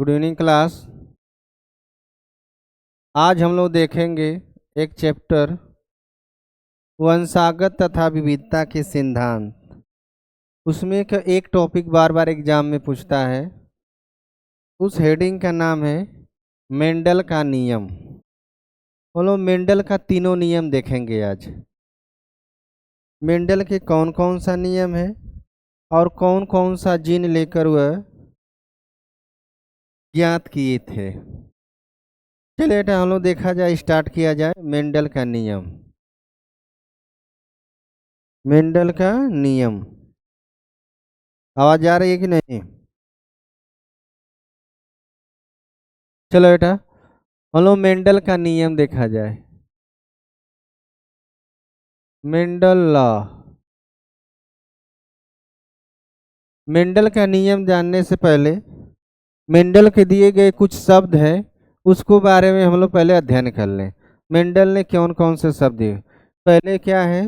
Good evening class. आज हम लोग देखेंगे एक चैप्टर वंशागत तथा विविधता के सिद्धांत। उसमें का एक टॉपिक बार बार एग्जाम में पूछता है। उस हेडिंग का नाम है मेंडल का नियम। हम लोग मेंडल का तीनों नियम देखेंगे आज। मेंडल के कौन कौन सा नियम है और कौन कौन सा जीन लेकर वह ज्ञात किए थे। चलिए बेटा हम लोग देखा जाए, स्टार्ट किया जाए मेंडल का नियम। मेंडल का नियम आवाज आ रही है कि नहीं? चलो बेटा हम लोग मेंडल का नियम देखा जाए। Mendel law. मेंडल का नियम जानने से पहले मेंडल के दिए गए कुछ शब्द हैं, उसको बारे में हम लोग पहले अध्ययन कर लें। मेंडल ने कौन कौन से शब्द दिए। पहले क्या है,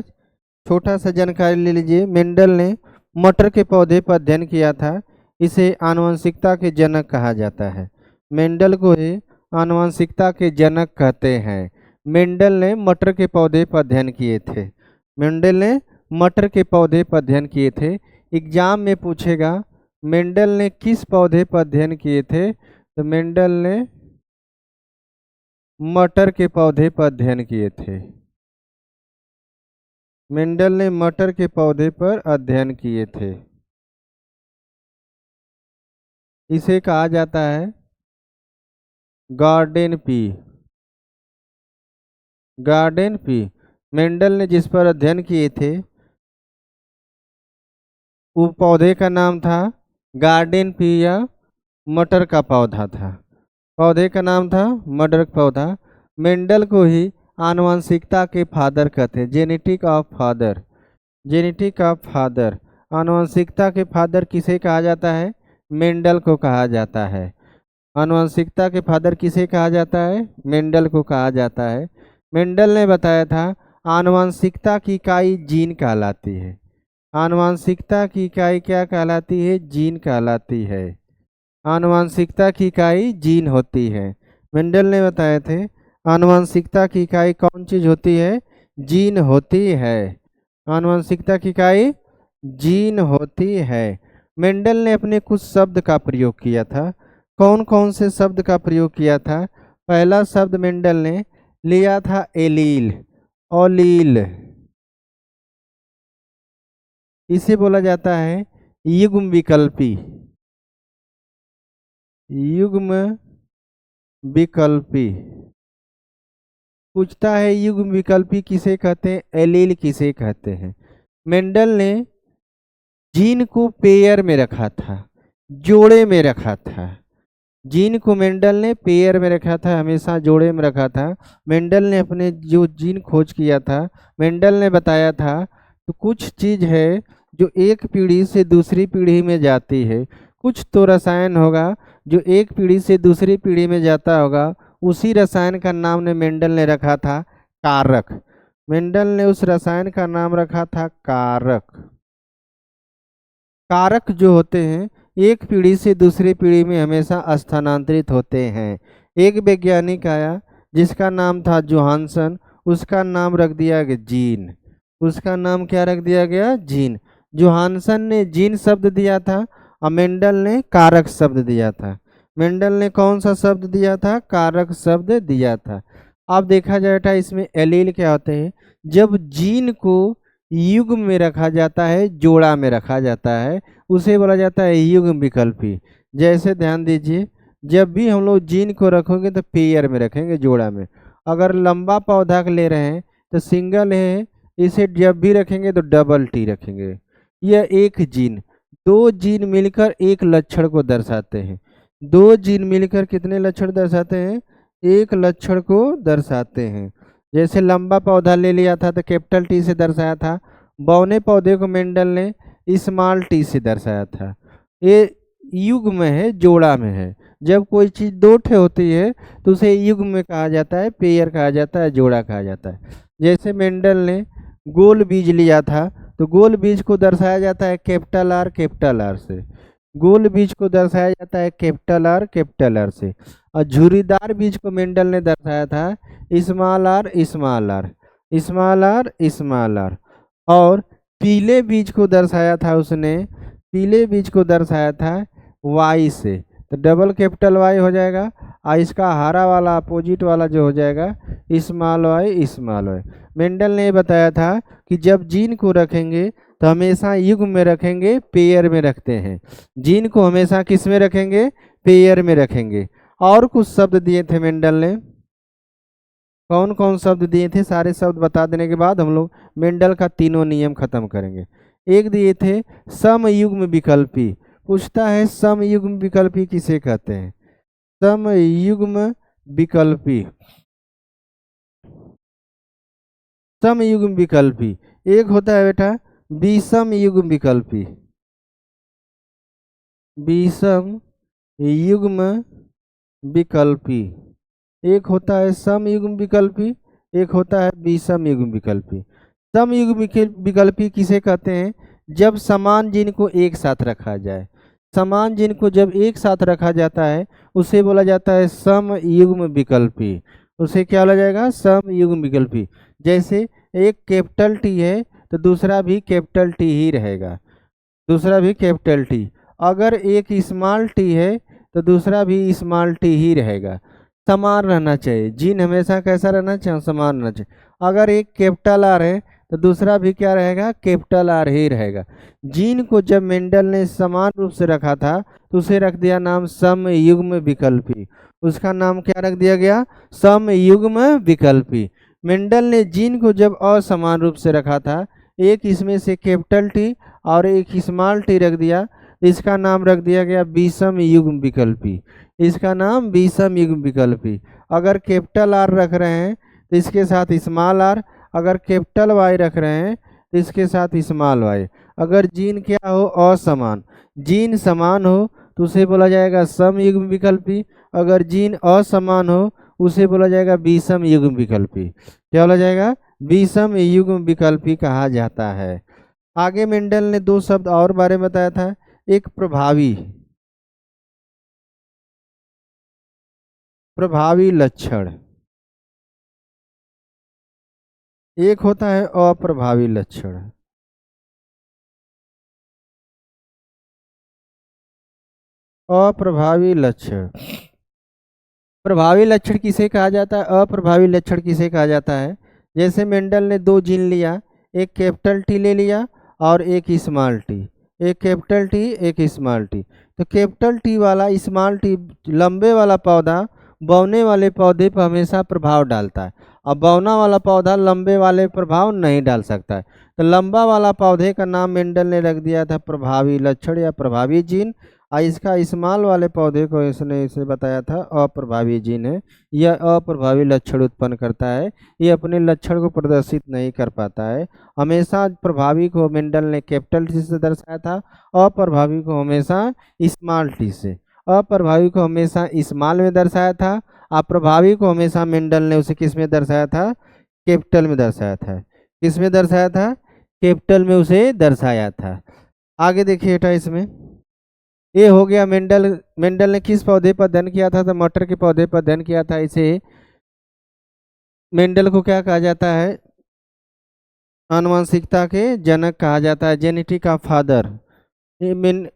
छोटा सा जानकारी ले लीजिए। मेंडल ने मटर के पौधे पर अध्ययन किया था। इसे आनुवंशिकता के जनक कहा जाता है। मेंडल को ही आनुवंशिकता के जनक कहते हैं। मेंडल ने मटर के पौधे पर अध्ययन किए थे। मेंडल ने मटर के पौधे पर अध्ययन किए थे। एग्जाम में पूछेगा मेंडल ने किस पौधे पर अध्ययन किए थे, तो मेंडल ने मटर के पौधे पर अध्ययन किए थे। मेंडल ने मटर के पौधे पर अध्ययन किए थे। इसे कहा जाता है garden pea. Garden pea Mendel ने जिस पर अध्ययन किए थे वो पौधे का नाम था गार्डन पी या मटर का पौधा था। पौधे का नाम था मटर का पौधा। मेंडल को ही आनुवंशिकता के फादर कहते हैं, genetic of father. Genetic of father, आनुवंशिकता के फादर किसे कहा जाता है? मेंडल को कहा जाता है। आनुवंशिकता के फादर किसे कहा जाता है? मेंडल को कहा जाता है। मेंडल ने बताया था आनुवंशिकता की इकाई जीन कहलाती है। आनुवंशिकता की इकाई क्या कहलाती है? जीन कहलाती है। आनुवंशिकता की इकाई जीन होती है। मेंडल ने बताए थे आनुवंशिकता की इकाई कौन चीज होती है? जीन होती है। आनुवंशिकता की इकाई जीन होती है। मेंडल ने अपने कुछ शब्द का प्रयोग किया था। कौन कौन से शब्द का प्रयोग किया था? पहला शब्द मेंडल ने लिया था एलील, ओलील। इसे बोला जाता है युग्म विकल्पी। युग्म विकल्पी पूछता है युग्म विकल्पी किसे कहते हैं, एलील किसे कहते हैं। मेंडल ने जीन को पेयर में रखा था, जोड़े में रखा था। जीन को मेंडल ने पेयर में रखा था, हमेशा जोड़े में रखा था। मेंडल ने अपने जो जीन खोज किया था, मेंडल ने बताया था तो कुछ चीज है जो एक पीढ़ी से दूसरी पीढ़ी में जाती है। कुछ तो रसायन होगा जो एक पीढ़ी से दूसरी पीढ़ी में जाता होगा। उसी रसायन का नाम ने मेंडल ने रखा था कारक। मेंडल ने उस रसायन का नाम रखा था कारक। कारक जो होते हैं एक पीढ़ी से दूसरी पीढ़ी में हमेशा स्थानांतरित होते हैं। एक वैज्ञानिक आया जिसका नाम था जोहानसन, उसका नाम रख दिया गया जीन। उसका नाम क्या रख दिया गया? जीन। जोहानसन ने जीन शब्द दिया था और मेंडल ने कारक शब्द दिया था। मेंडल ने कौन सा शब्द दिया था? कारक शब्द दिया था। अब देखा जाएगा इसमें एलील क्या होते हैं। जब जीन को युग्म में रखा जाता है, जोड़ा में रखा जाता है, उसे बोला जाता है युग्म विकल्पी। जैसे ध्यान दीजिए, जब भी हम लोग जीन को रखोगे तो पेयर में रखेंगे, जोड़ा में। अगर लंबा पौधा ले रहे हैं तो सिंगल है, इसे जब भी रखेंगे तो डबल टी रखेंगे। यह एक जीन, दो जीन मिलकर एक लक्षण को दर्शाते हैं। दो जीन मिलकर कितने लक्षण दर्शाते हैं? एक लक्षण को दर्शाते हैं। जैसे लंबा पौधा ले लिया था तो कैपिटल टी से दर्शाया था। बौने पौधे को मेंडल ने स्मॉल टी से दर्शाया था। ये युग्म में है, जोड़ा में है। जब कोई चीज दो ठे होती है तो उसे युग्म में कहा जाता है, पेयर कहा जाता है, जोड़ा कहा जाता है। जैसे मेंडल ने गोल बीज लिया था तो गोल बीज को दर्शाया जाता है कैपिटल आर से। गोल बीज को दर्शाया जाता है कैपिटल आर कैपिटल आर से, और झुर्रीदार बीज को मेंडल ने दर्शाया था small r small r small r small r. और पीले बीज को दर्शाया था उसने, पीले बीज को दर्शाया था वाई से, तो डबल कैपिटल वाई हो जाएगा, और इसका हरा वाला अपोजिट वाला जो हो जाएगा small y small y. Mendel ने बताया था कि जब जीन को रखेंगे तो हमेशा युग्म में रखेंगे, पेयर में रखते हैं। जीन को हमेशा किस में रखेंगे, पेयर में रखेंगे। और कुछ शब्द दिए थे मेंडल ने, कौन कौन शब्द दिए थे, सारे शब्द बता देने के बाद हम लोग मेंडल का तीनों नियम खत्म करेंगे। एक दिए थे समयुग्म विकल्पी, पूछता है समयुग्म विकल्पी किसे कहते हैं, समयुग्म विकल्पी, समयुग्म विकल्पी। एक होता है बेटा विषम युग्म विकल्पी, विषम युग्म विकल्पी। एक होता है समयुग्म विकल्पी, एक होता है विषम युग्म विकल्पी। समयुग्म विकल्पी किसे कहते हैं, जब समान जिन को एक साथ रखा जाए, समान जिन को जब एक साथ रखा जाता है उसे बोला जाता है समयुग्म विकल्पी। उसे क्या बोला जाएगा, समयुग्म विकल्पी। जैसे एक कैपिटल टी है तो दूसरा भी कैपिटल टी ही रहेगा, दूसरा भी कैपिटल टी। अगर एक स्मॉल टी है तो दूसरा भी स्मॉल टी ही रहेगा। समान रहना चाहिए, जीन हमेशा कैसा रहना चाहिए, समान रहना चाहिए। अगर एक कैपिटल आर है तो दूसरा भी क्या रहेगा, कैपिटल आर ही रहेगा। जीन को जब मेंडल ने समान रूप से रखा था तो उसे रख दिया नाम समयुग्म विकल्पी, उसका नाम क्या रख दिया गया, समयुग्म विकल्पी। मेंडल ने जीन को जब असमान रूप से रखा था, एक इसमें से कैपिटल टी और एक स्मॉल टी रख दिया, इसका नाम रख दिया गया विषम युग्म विकल्पी, इसका नाम विषम युग्म विकल्पी। अगर कैपिटल आर रख रहे हैं तो इसके साथ स्मॉल आर, अगर कैपिटल वाई रख रहे हैं तो इसके साथ स्मॉल वाई। अगर जीन क्या हो, असमान, जीन समान हो तो उसे बोला जाएगा सम युग्म विकल्पी, अगर जीन असमान हो उसे बोला जाएगा विषम युग्म विकल्पी। क्या बोला जाएगा, विषम युग्म विकल्पी कहा जाता है। आगे मेंडल ने दो शब्द और बारे में बताया था, एक प्रभावी, प्रभावी लक्षण, एक होता है अप्रभावी लक्षण। अप्रभावी लक्षण, प्रभावी लक्षण किसे कहा जाता है, अप्रभावी लक्षण किसे कहा जाता है। जैसे मेंडल ने दो जीन लिया, एक कैपिटल टी ले लिया और एक स्मॉल टी, एक कैपिटल टी एक स्मॉल टी। तो कैपिटल टी वाला स्मॉल टी लंबे वाला पौधा बौने वाले पौधे पर हमेशा प्रभाव डालता है, और बौना वाला पौधा लंबे वाले प्रभाव नहीं डाल सकता है। तो लंबा वाला पौधे का नाम मेंडल ने रख दिया था प्रभावी लक्षण या प्रभावी जीन, और इसका स्मॉल वाले पौधे को इसने इसे बताया था अप्रभावी जीन है। यह अप्रभावी लक्षण उत्पन्न करता है, ये अपने लक्षण को प्रदर्शित नहीं कर पाता है। हमेशा प्रभावी को मेंडल ने कैपिटल टी से दर्शाया था, अप्रभावी को हमेशा स्मॉल टी से, अप्रभावी को हमेशा स्मॉल में दर्शाया था, अप्रभावी को हमेशा मेंडल ने उसे किस में दर्शाया था, कैपिटल में दर्शाया था। किस में दर्शाया था, कैपिटल में उसे दर्शाया था। आगे देखिए बेटा, इसमें ये हो गया मेंडल, मेंडल ने किस पौधे पर अध्ययन किया था, तो मटर के पौधे पर अध्ययन किया था। इसे मेंडल को क्या कहा जाता है, आनुवंशिकता के जनक कहा जाता है, जेनेटिक ऑफ फादर।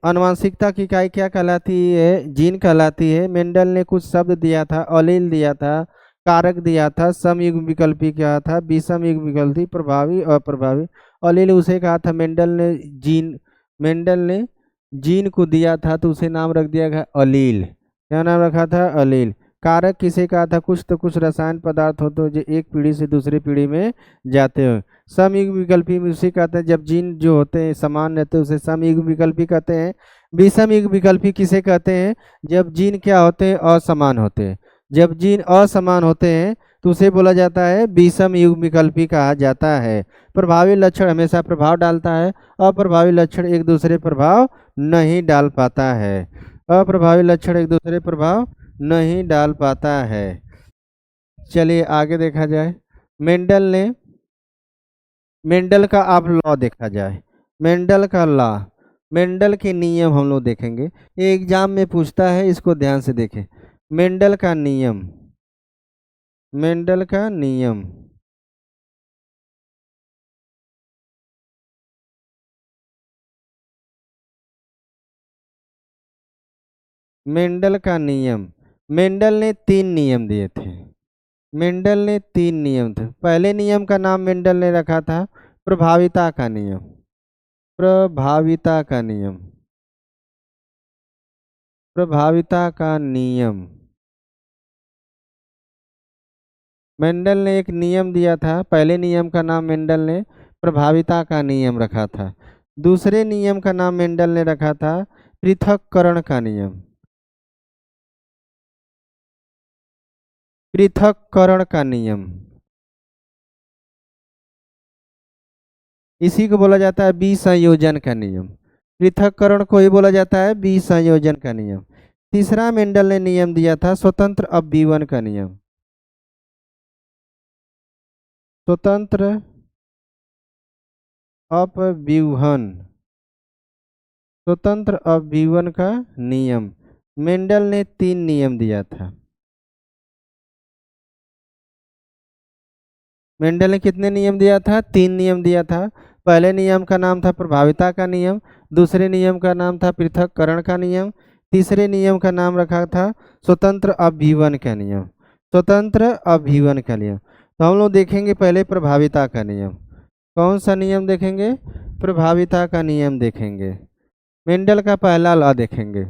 आनुवंशिकता की इकाई क्या कहलाती है, जीन कहलाती है। मेंडल ने कुछ शब्द दिया था, अलील दिया था, कारक दिया था, समयुग्म विकल्पी क्या था, विषम युग्म विकल्पी, प्रभावी अप्रभावी। अलील उसे कहा था मेंडल ने, जीन मेंडल ने जीन को दिया था तो उसे नाम रख दिया गया अलील। क्या नाम रखा था, अलील। कारक किसे कहा था, कुछ तो कुछ रसायन पदार्थ होते हो जो एक पीढ़ी से दूसरी पीढ़ी में जाते हो। समयुग्म विकल्पी में उसे कहते हैं जब जीन जो होते हैं समान रहते हैं उसे समयुग्म विकल्पी कहते हैं। विषम युग्म विकल्पी किसे कहते हैं, जब जीन क्या होते हैं, असमान होते हैं। जब जीन असमान होते हैं तो उसे बोला जाता है विषम युग्म विकल्पी कहा जाता है। प्रभावी लक्षण हमेशा प्रभाव डालता है, अप्रभावी लक्षण एक दूसरे प्रभाव नहीं डाल पाता है, अप्रभावी लक्षण एक दूसरे प्रभाव नहीं डाल पाता है। चलिए आगे देखा जाए, मेंडल ने, मेंडल का अब लॉ देखा जाए, मेंडल का लॉ। मेंडल के नियम हम लोग देखेंगे, ये एग्जाम में पूछता है, इसको ध्यान से देखें। मेंडल का नियम, मेंडल का नियम, मेंडल का नियम। मेंडल ने 3 नियम दिए थे। मेंडल ने 3 नियम थे। पहले नियम का नाम मेंडल ने रखा था प्रभाविता का नियम। प्रभाविता का नियम, प्रभाविता का नियम। मेंडल ने एक नियम दिया था, पहले नियम का नाम मेंडल ने प्रभाविता का नियम रखा था। दूसरे नियम का नाम मेंडल ने रखा था पृथक्करण का नियम। पृथक्करण का नियम, इसी को बोला जाता है विसंयोजन का नियम। पृथक्करण को ही बोला जाता है विसंयोजन का नियम। तीसरा मेंडल ने नियम दिया था स्वतंत्र अपव्यूहन का नियम। स्वतंत्र अपव्यूहन, स्वतंत्र अपव्यूहन का नियम। मेंडल ने 3 नियम दिया था। मेंडल ने कितने नियम दिया था? 3 नियम दिया था। पहले नियम का नाम था प्रभाविता का नियम, दूसरे नियम का नाम था पृथक्करण का नियम, तीसरे नियम का नाम रखा था स्वतंत्र अपव्यूहन का नियम। स्वतंत्र अपव्यूहन का नियम। तो हम लोग देखेंगे पहले प्रभाविता का नियम। कौन सा नियम देखेंगे? प्रभाविता का नियम देखेंगे। मेंडल का पहला लॉ देखेंगे,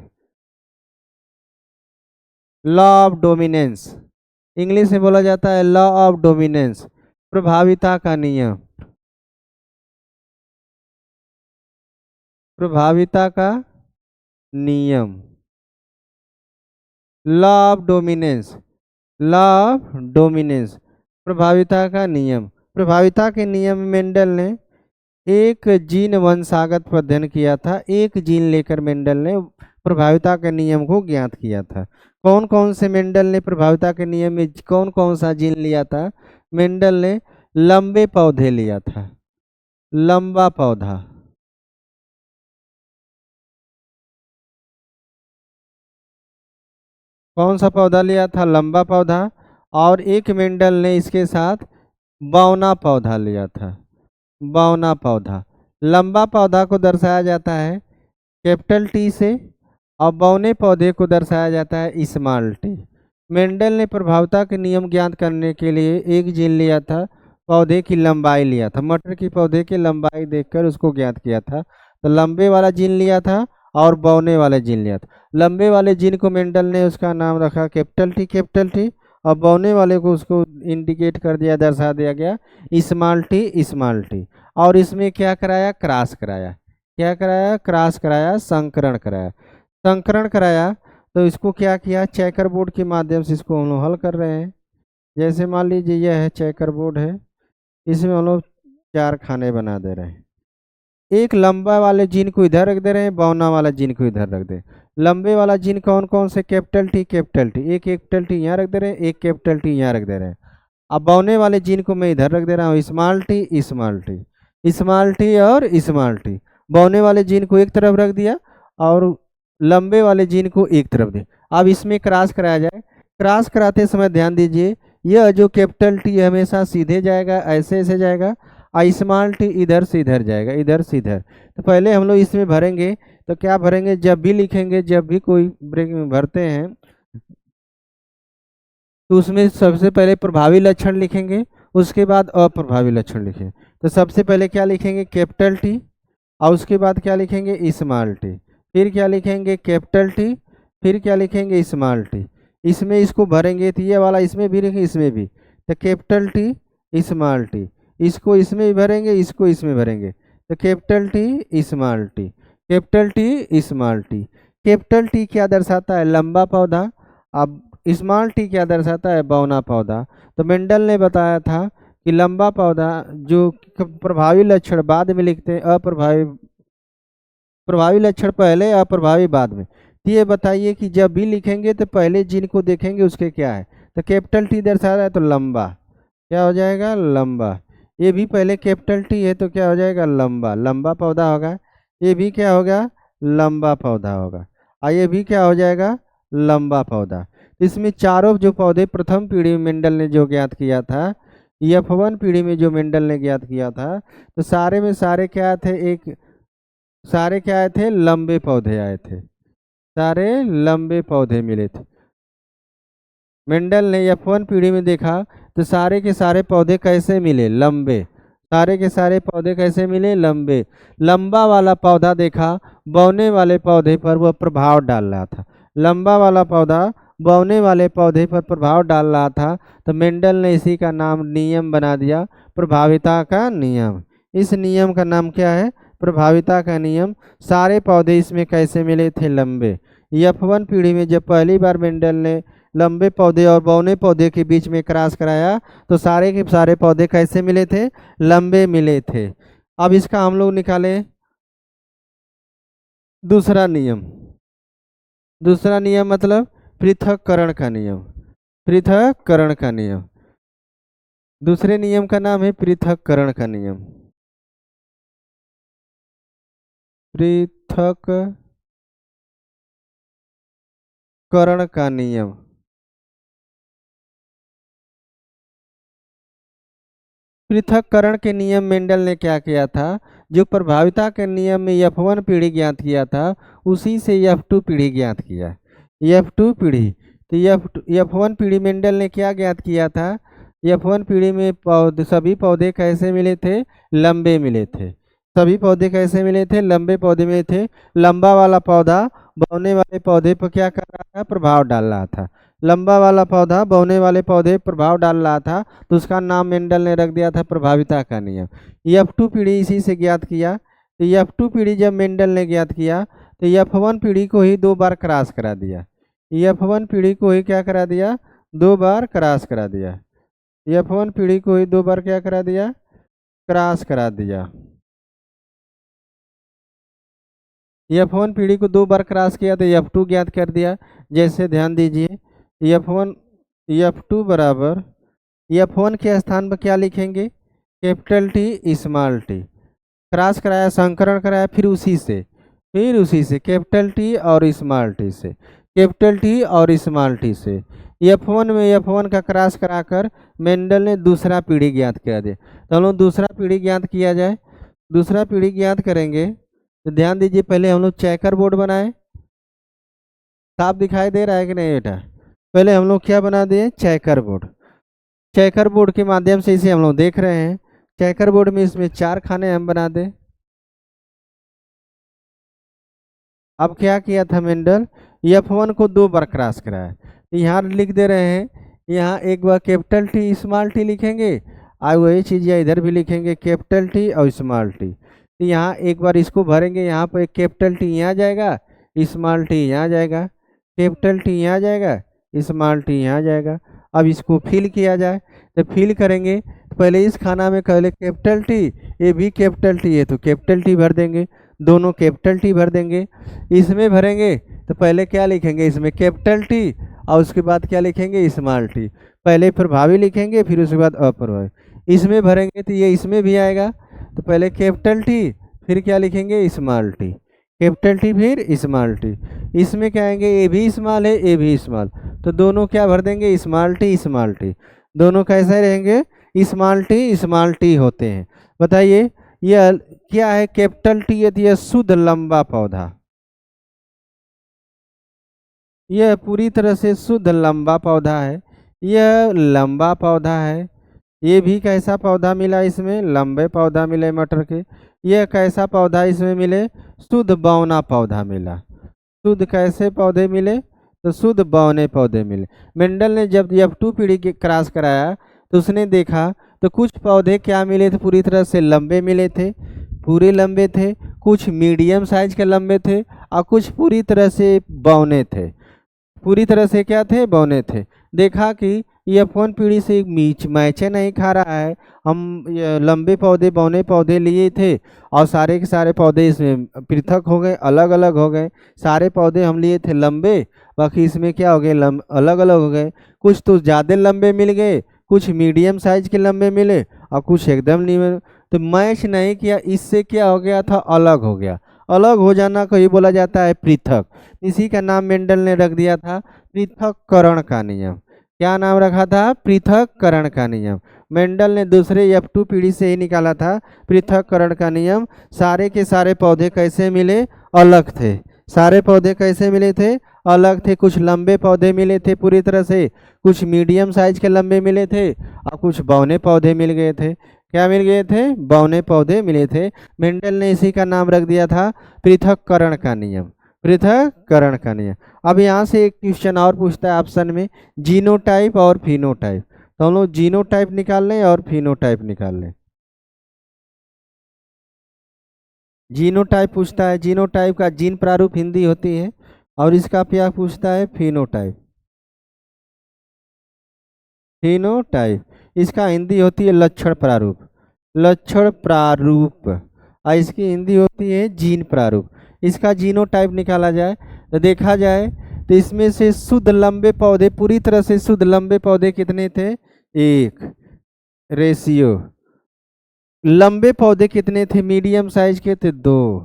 लॉ ऑफ डोमिनेंस। इंग्लिश में बोला जाता है लॉ ऑफ डोमिनेंस। प्रभाविता का नियम, प्रभाविता का नियम, law of dominance, law of dominance, प्रभाविता का नियम। प्रभाविता के नियम में मेंडल ने एक जीन वंशागत पर अध्ययन किया था। एक जीन लेकर मेंडल ने प्रभाविता के नियम को ज्ञात किया था। कौन कौन से मेंडल ने प्रभाविता के नियम में कौन कौन सा जीन लिया था? मेंडल ने लंबे पौधे लिया था, लंबा पौधा। कौन सा पौधा लिया था? लंबा पौधा। और एक मेंडल ने इसके साथ बौना पौधा लिया था, बौना पौधा। लंबा पौधा को दर्शाया जाता है कैपिटल टी से और बौने पौधे को दर्शाया जाता है स्मॉल टी। मेंडल ने प्रभाविता के नियम ज्ञात करने के लिए एक जीन लिया था, पौधे की लंबाई लिया था। मटर की पौधे की लंबाई देखकर उसको ज्ञात किया था। तो लंबे वाला जीन लिया था और बौने वाले जीन लिया था। लंबे वाले जीन को मेंडल ने उसका नाम रखा कैपिटल टी, कैपिटल टी। और बौने वाले को उसको इंडिकेट कर दिया, दर्शा दिया गया स्मॉल टी, स्मॉल टी। और इसमें क्या कराया? क्रॉस कराया। क्या कराया? क्रॉस कराया, संकरण कराया। संकरण कराया तो इसको क्या किया? चेकर बोर्ड के माध्यम से इसको हम लोग हल कर रहे हैं। जैसे मान लीजिए यह है चेकर बोर्ड है, इसमें हम लोग 4 खाने बना दे रहे हैं। एक लंबा वाले जीन को इधर रख दे रहे हैं, बौना वाला जीन को इधर रख दे। लंबे वाला जीन कौन कौन से? Capital T, capital T. एक कैपिटल टी यहाँ रख दे रहे हैं, एक कैपिटल टी यहाँ रख दे रहे हैं। अब बौने वाले जीन को मैं इधर रख दे रहा हूँ, small T, small T, small T और स्मॉल टी। बौने वाले जीन को एक तरफ रख दिया और लंबे वाले जीन को एक तरफ दिया। अब इसमें क्रॉस कराया जाए। क्रॉस कराते समय ध्यान दीजिए, यह जो कैपिटल टी हमेशा सीधे जाएगा, ऐसे ऐसे जाएगा, और स्मॉल टी इधर से इधर जाएगा, इधर से इधर। तो पहले हम लोग इसमें भरेंगे, तो क्या भरेंगे? जब भी लिखेंगे, जब भी कोई ब्रेक में भरते हैं तो उसमें सबसे पहले प्रभावी लक्षण लिखेंगे, उसके बाद अप्रभावी लक्षण लिखेंगे। तो सबसे पहले क्या लिखेंगे? Capital T. और उसके बाद क्या लिखेंगे? Small T. फिर क्या लिखेंगे? Capital T. फिर क्या लिखेंगे? Small T. इसमें इसको भरेंगे तो ये वाला इसमें भी लिखेंगे, इसमें भी। तो कैपिटल टी, स्मॉल टी। इसको इसमें भी भरेंगे, इसको इसमें भरेंगे। तो capital T, small T, capital T, small T. Capital T क्या दर्शाता है? लंबा पौधा। अब स्मॉल टी क्या दर्शाता है? बौना पौधा। तो मेंडल ने बताया था कि लंबा पौधा जो प्रभावी लक्षण बाद में लिखते हैं, अप्रभावी, प्रभावी लक्षण पहले, अप्रभावी बाद में। तो ये बताइए कि जब भी लिखेंगे तो पहले जीन को देखेंगे उसके क्या है। तो कैपिटल टी दर्शा रहा है तो लंबा, क्या हो जाएगा? लंबा। ये भी पहले कैपिटल टी है तो क्या हो जाएगा? लंबा, लंबा पौधा होगा। ये भी क्या होगा, लंबा पौधा होगा। और ये भी क्या हो जाएगा, लंबा पौधा। इसमें चारों जो पौधे प्रथम पीढ़ी में मेंडल ने जो ज्ञात किया था, F1 पीढ़ी में जो मेंडल ने ज्ञात किया था, तो सारे में सारे क्या थे, एक सारे क्या आए थे, लंबे पौधे आए थे, सारे लंबे पौधे मिले थे। मेंडल ने F1 पीढ़ी में देखा तो सारे के सारे पौधे कैसे मिले, लंबे। सारे के सारे पौधे कैसे मिले, लंबे। लंबा वाला पौधा देखा, बौने वाले पौधे पर वह प्रभाव डाल रहा था। लंबा वाला पौधा बौने वाले पौधे पर प्रभाव डाल रहा था, तो मेंडल ने इसी का नाम नियम बना दिया, प्रभाविता का नियम। इस नियम का नाम क्या है, प्रभाविता का नियम। सारे पौधे इसमें कैसे मिले थे, लंबे। F1 पीढ़ी में जब पहली बार मेंडल ने लंबे पौधे और बौने पौधे के बीच में क्रॉस कराया, तो सारे के सारे पौधे कैसे मिले थे, लंबे मिले थे। अब इसका हम लोग निकालें दूसरा नियम। दूसरा नियम मतलब पृथक्करण का नियम, पृथक्करण का नियम। दूसरे नियम का नाम है पृथक्करण का नियम, पृथक्करण का नियम। पृथक्करण के नियम मेंडल ने क्या किया था, जो प्रभाविता के नियम में F1 पीढ़ी ज्ञात किया था, उसी से F2 पीढ़ी ज्ञात किया। F2 पीढ़ी, तो F1 पीढ़ी मेंडल ने क्या ज्ञात किया था, F1 पीढ़ी में पौधे, सभी पौधे कैसे मिले थे, लंबे मिले थे। सभी पौधे कैसे मिले थे, लंबे पौधे मिले थे। लंबा वाला पौधा बौने वाले पौधे पर क्या कर रहा था, प्रभाव डाल रहा था। लंबा वाला पौधा बौने वाले पौधे प्रभाव डाल रहा था, तो उसका नाम मेंडल ने रख दिया था प्रभाविता का नियम। F2 पीढ़ी इसी से ज्ञात किया। तो F2 पीढ़ी जब मेंडल ने ज्ञात किया, तो F1 पीढ़ी को ही 2 बार क्रॉस करा दिया। F1 पीढ़ी को ही क्या करा दिया, 2 बार क्रॉस करा दिया। F1 पीढ़ी को ही 2 बार क्या करा दिया, क्रॉस करा दिया। F1 पीढ़ी को 2 बार क्रॉस किया तो F2 ज्ञात कर दिया। जैसे ध्यान दीजिए, F1 F2 बराबर F1 के स्थान पर क्या लिखेंगे, capital T small T. Cross कराया, संकरण कराया, फिर उसी से कैपिटल टी और स्मॉल टी से, कैपिटल टी और स्मॉल टी से। F1 में F1 का क्रॉस कराकर मेंडल ने दूसरा पीढ़ी ज्ञात किया दिया। तो हम लोग दूसरा पीढ़ी ज्ञात किया जाए। दूसरा पीढ़ी ज्ञात करेंगे तो ध्यान दीजिए, पहले हम लोग चेकर बोर्ड बनाए। साफ दिखाई दे रहा है कि नहीं बेटा, पहले हम लोग क्या बना दिए, चेकर बोर्ड। चेकर बोर्ड के माध्यम से इसे हम लोग देख रहे हैं। चेकर बोर्ड में इसमें 4 खाने हम बना दे। अब क्या किया था मेंडल, F1 को 2 बार क्रॉस कराया। यहाँ लिख दे रहे हैं, यहाँ एक बार कैपिटल टी स्मॉल टी लिखेंगे, और वही चीज़ इधर भी लिखेंगे, कैपिटल टी और स्मॉल टी। तो यहाँ एक बार इसको भरेंगे, यहाँ पर एक कैपिटल टी यहाँ जाएगा, स्मॉल टी यहाँ जाएगा, कैपिटल टी यहाँ जाएगा, स्मॉल टी यहाँ जाएगा। अब इसको फिल किया जाए, तो फिल करेंगे तो पहले इस खाना में पहले कैपिटल टी, ये भी कैपिटल टी है तो कैपिटल टी भर देंगे, दोनों कैपिटल टी भर देंगे। इसमें भरेंगे तो पहले क्या लिखेंगे, इसमें कैपिटल टी और उसके बाद क्या लिखेंगे, स्मॉल टी। पहले प्रभावी लिखेंगे, फिर उसके बाद अप्रभावी। इसमें भरेंगे तो ये इसमें भी आएगा, तो पहले कैपिटल टी, फिर क्या लिखेंगे, स्मॉल टी, कैपिटल टी फिर स्मॉल टी। इसमें क्या आएंगे, ए भी स्मॉल है, ए भी स्मॉल, तो दोनों क्या भर देंगे, स्मॉल टी स्मॉल टी। दोनों कैसे रहेंगे, स्मॉल टी होते हैं। बताइए यह क्या है, कैपिटल टी यदि यह शुद्ध लंबा पौधा, यह पूरी तरह से शुद्ध लंबा पौधा है, यह लंबा पौधा है। ये भी कैसा पौधा मिला, इसमें लंबे पौधा मिले मटर के। यह कैसा पौधा इसमें मिले, शुद्ध बौना पौधा मिला। शुद्ध कैसे पौधे मिले, तो शुद्ध बौने पौधे मिले। मेंडल ने जब F2 पीढ़ी के क्रॉस कराया तो उसने देखा तो कुछ पौधे क्या मिले थे, पूरी तरह से लंबे मिले थे, पूरे लंबे थे, कुछ मीडियम साइज के लंबे थे, और कुछ पूरी तरह से बौने थे। पूरी तरह से क्या थे, बौने थे। देखा कि F1 पीढ़ी से मैचे नहीं खा रहा है, हम लंबे पौधे बौने पौधे लिए थे और सारे के सारे पौधे इसमें पृथक हो गए, अलग अलग हो गए। सारे पौधे हम लिए थे लंबे, बाकी इसमें क्या हो गए, अलग अलग हो गए। कुछ तो ज़्यादा लंबे मिल गए, कुछ मीडियम साइज के लंबे मिले, और कुछ एकदम नहीं मिले। तो मैच नहीं किया, इससे क्या हो गया था, अलग हो गया। अलग हो जाना को ही बोला जाता है पृथक। इसी का नाम मेंडल ने रख दिया था पृथक्करण का नियम। क्या नाम रखा था? पृथक्करण का नियम। मेंडल ने दूसरे F2 पीढ़ी से ही निकाला था पृथक्करण का नियम। सारे के सारे पौधे कैसे मिले? अलग थे। सारे पौधे कैसे मिले थे? अलग थे। कुछ लंबे पौधे मिले थे पूरी तरह से, कुछ मीडियम साइज के लंबे मिले थे, और कुछ बौने पौधे मिल गए थे। क्या मिल गए थे? बौने पौधे मिले थे। मेंडल ने इसी का नाम रख दिया था पृथक्करण का नियम। पृथक्करण का नियम। अब यहाँ से एक क्वेश्चन और पूछता है ऑप्शन में, जीनोटाइप और फिनोटाइप। तो हम लोग जीनोटाइप निकाल लें और फिनोटाइप निकाल लें। जीनोटाइप पूछता है, जीनोटाइप का जीन प्रारूप हिंदी होती है, और इसका क्या पूछता है? फिनोटाइप। फिनोटाइप इसका हिंदी होती है लक्षण प्रारूप। लक्षण प्रारूप। और इसकी हिंदी होती है जीन प्रारूप। इसका जीनोटाइप निकाला जाए तो देखा जाए तो इसमें से शुद्ध लंबे पौधे, पूरी तरह से शुद्ध लंबे पौधे कितने थे? 1 रेशियो। लंबे पौधे कितने थे? मीडियम साइज के थे 2।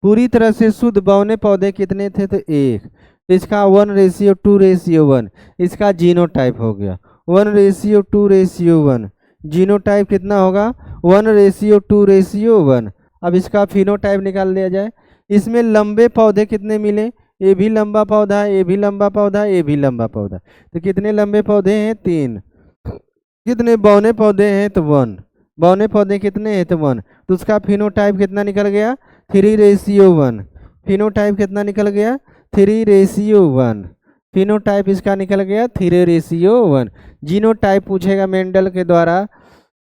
पूरी तरह से शुद्ध बौने पौधे कितने थे? तो 1। तो इसका 1:2:1 इसका जीनोटाइप हो गया। 1:2:1 जीनोटाइप कितना होगा? 1:2:1। अब इसका फिनोटाइप निकाल दिया जाए। इसमें लंबे पौधे कितने मिले? ये भी लंबा पौधा है, ये भी लंबा पौधा है, ये भी लंबा पौधा। तो कितने लंबे पौधे हैं? 3। कितने बौने पौधे हैं? तो 1। बौने पौधे कितने हैं? तो 1। तो उसका फिनोटाइप कितना निकल गया? 3:1। फिनोटाइप कितना निकल गया? 3:1। फिनोटाइप इसका निकल गया 3:1। जीनोटाइप पूछेगा मेंडल के द्वारा।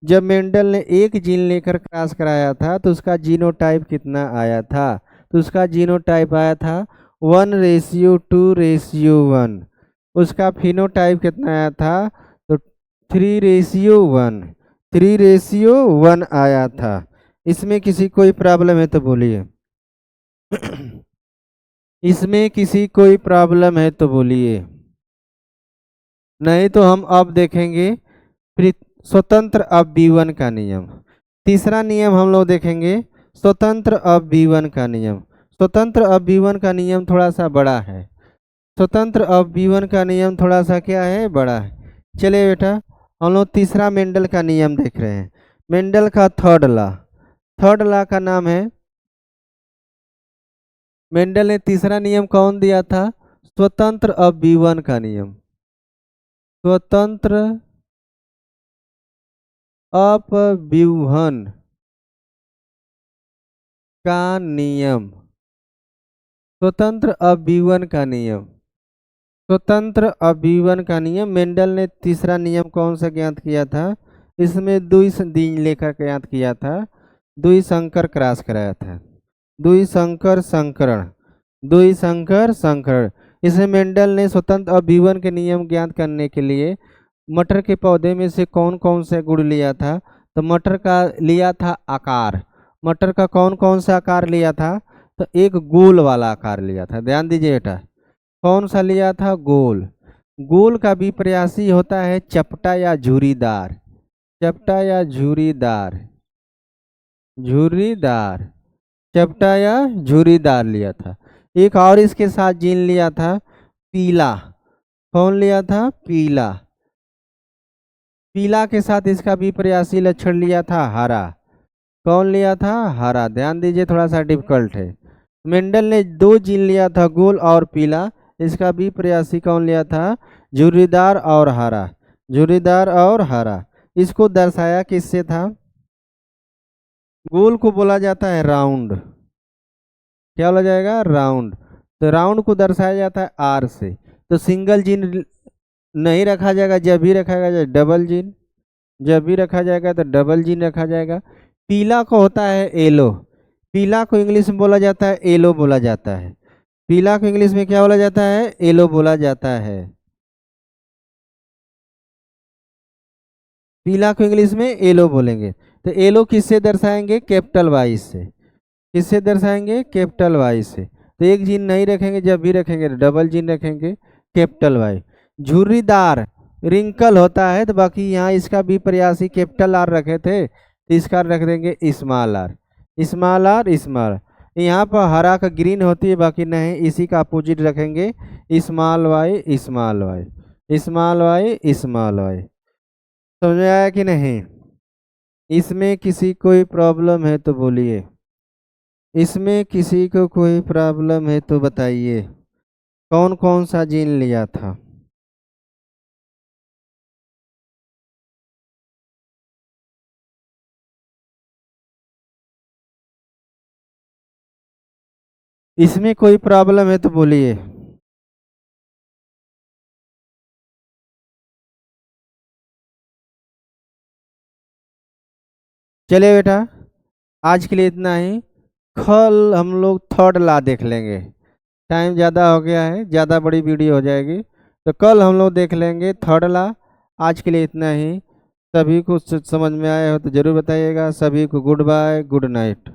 जब मेंडल ने एक जीन लेकर क्रॉस कराया था तो उसका जीनोटाइप कितना आया था? तो उसका जीनोटाइप आया था 1:2:1। उसका फिनोटाइप कितना आया था? तो 3:1। 3:1 आया था। इसमें किसी कोई प्रॉब्लम है तो बोलिए। इसमें किसी कोई प्रॉब्लम है तो बोलिए, नहीं तो हम अब देखेंगे स्वतंत्र अपव्यवन का नियम। तीसरा नियम हम लोग देखेंगे स्वतंत्र अपव्यवन का नियम। स्वतंत्र अपव्यवन का नियम थोड़ा सा बड़ा है। स्वतंत्र अपव्यवन का नियम थोड़ा सा क्या है? बड़ा है। चलिए बेटा, हम लोग तीसरा मेंडल का नियम देख रहे हैं। मेंडल का थर्ड लॉ। थर्ड लॉ का नाम है, मेंडल ने तीसरा नियम कौन दिया था? स्वतंत्र अपव्यवन का नियम। स्वतंत्र अपव्यवन का नियम। स्वतंत्र अपव्यवन का नियम। स्वतंत्र अपव्यवन का नियम। मेंडल ने तीसरा नियम कौन सा ज्ञात किया था? इसमें द्विसंधि लेकर ज्ञात किया था। द्विसंकर क्रॉस कराया था। द्विसंकर संकरण। द्विसंकर संकरण। इसे मेंडल ने स्वतंत्र अपव्यवन के नियम ज्ञात करने के लिए मटर के पौधे में से कौन कौन से गुण लिया था? तो मटर का लिया था आकार। मटर का कौन कौन सा आकार लिया था? तो एक गोल वाला आकार लिया था। ध्यान दीजिए बेटा, कौन सा लिया था? गोल। गोल का विपर्यासी होता है चपटा या झुर्रीदार। चपटा या झुर्रीदार। झुर्रीदार। चपटा या झुर्रीदार लिया था। एक और इसके साथ जीन लिया था पीला। कौन लिया था? पीला। पीला के साथ इसका विपर्यासी लक्षण लिया था हरा। कौन लिया था? हरा। ध्यान दीजिए, थोड़ा सा डिफिकल्ट है। मेंडल ने 2 जीन लिया था, गोल और पीला। इसका विपर्यासी कौन लिया था? झुर्रीदार और हरा। झुर्रीदार और हरा। इसको दर्शाया किससे था? गोल को बोला जाता है राउंड। क्या बोला जाएगा? राउंड। तो राउंड को दर्शाया जाता है आर से। तो सिंगल जीन नहीं रखा जाएगा, जब भी रखा जाएगा डबल जीन। जब भी रखा जाएगा तो डबल जीन रखा जाएगा। पीला को होता है येलो। पीला को इंग्लिश में बोला जाता है येलो बोला जाता है। पीला को इंग्लिश में क्या बोला जाता है? येलो बोला जाता है। पीला को इंग्लिश में येलो बोलेंगे। तो येलो किससे दर्शाएंगे? कैपिटल वाई से। किससे दर्शाएंगे? कैपिटल वाई से। तो एक जीन नहीं रखेंगे, जब भी रखेंगे तो डबल जीन रखेंगे कैपिटल वाई। झुर्रीदार रिंकल होता है, तो बाकी यहाँ इसका विपर्यासी कैपिटल आर रखे थे, तो इसका रख देंगे small r. Small r small. यहाँ पर हरा का ग्रीन होती है, बाकी नहीं, इसी का अपोजिट रखेंगे, small y small y small y small y. समझ में आया कि नहीं? इसमें किसी कोई प्रॉब्लम है तो बोलिए, इसमें किसी को कोई प्रॉब्लम है तो बताइए, कौन कौन सा जीन लिया था? इसमें कोई प्रॉब्लम है तो बोलिए। चलिए बेटा, आज के लिए इतना ही। कल हम लोग थर्ड लॉ देख लेंगे, टाइम ज़्यादा हो गया है, ज़्यादा बड़ी वीडियो हो जाएगी, तो कल हम लोग देख लेंगे थर्ड लॉ। आज के लिए इतना ही। सभी को समझ में आया हो तो ज़रूर बताइएगा। सभी को गुड बाय, गुड नाइट।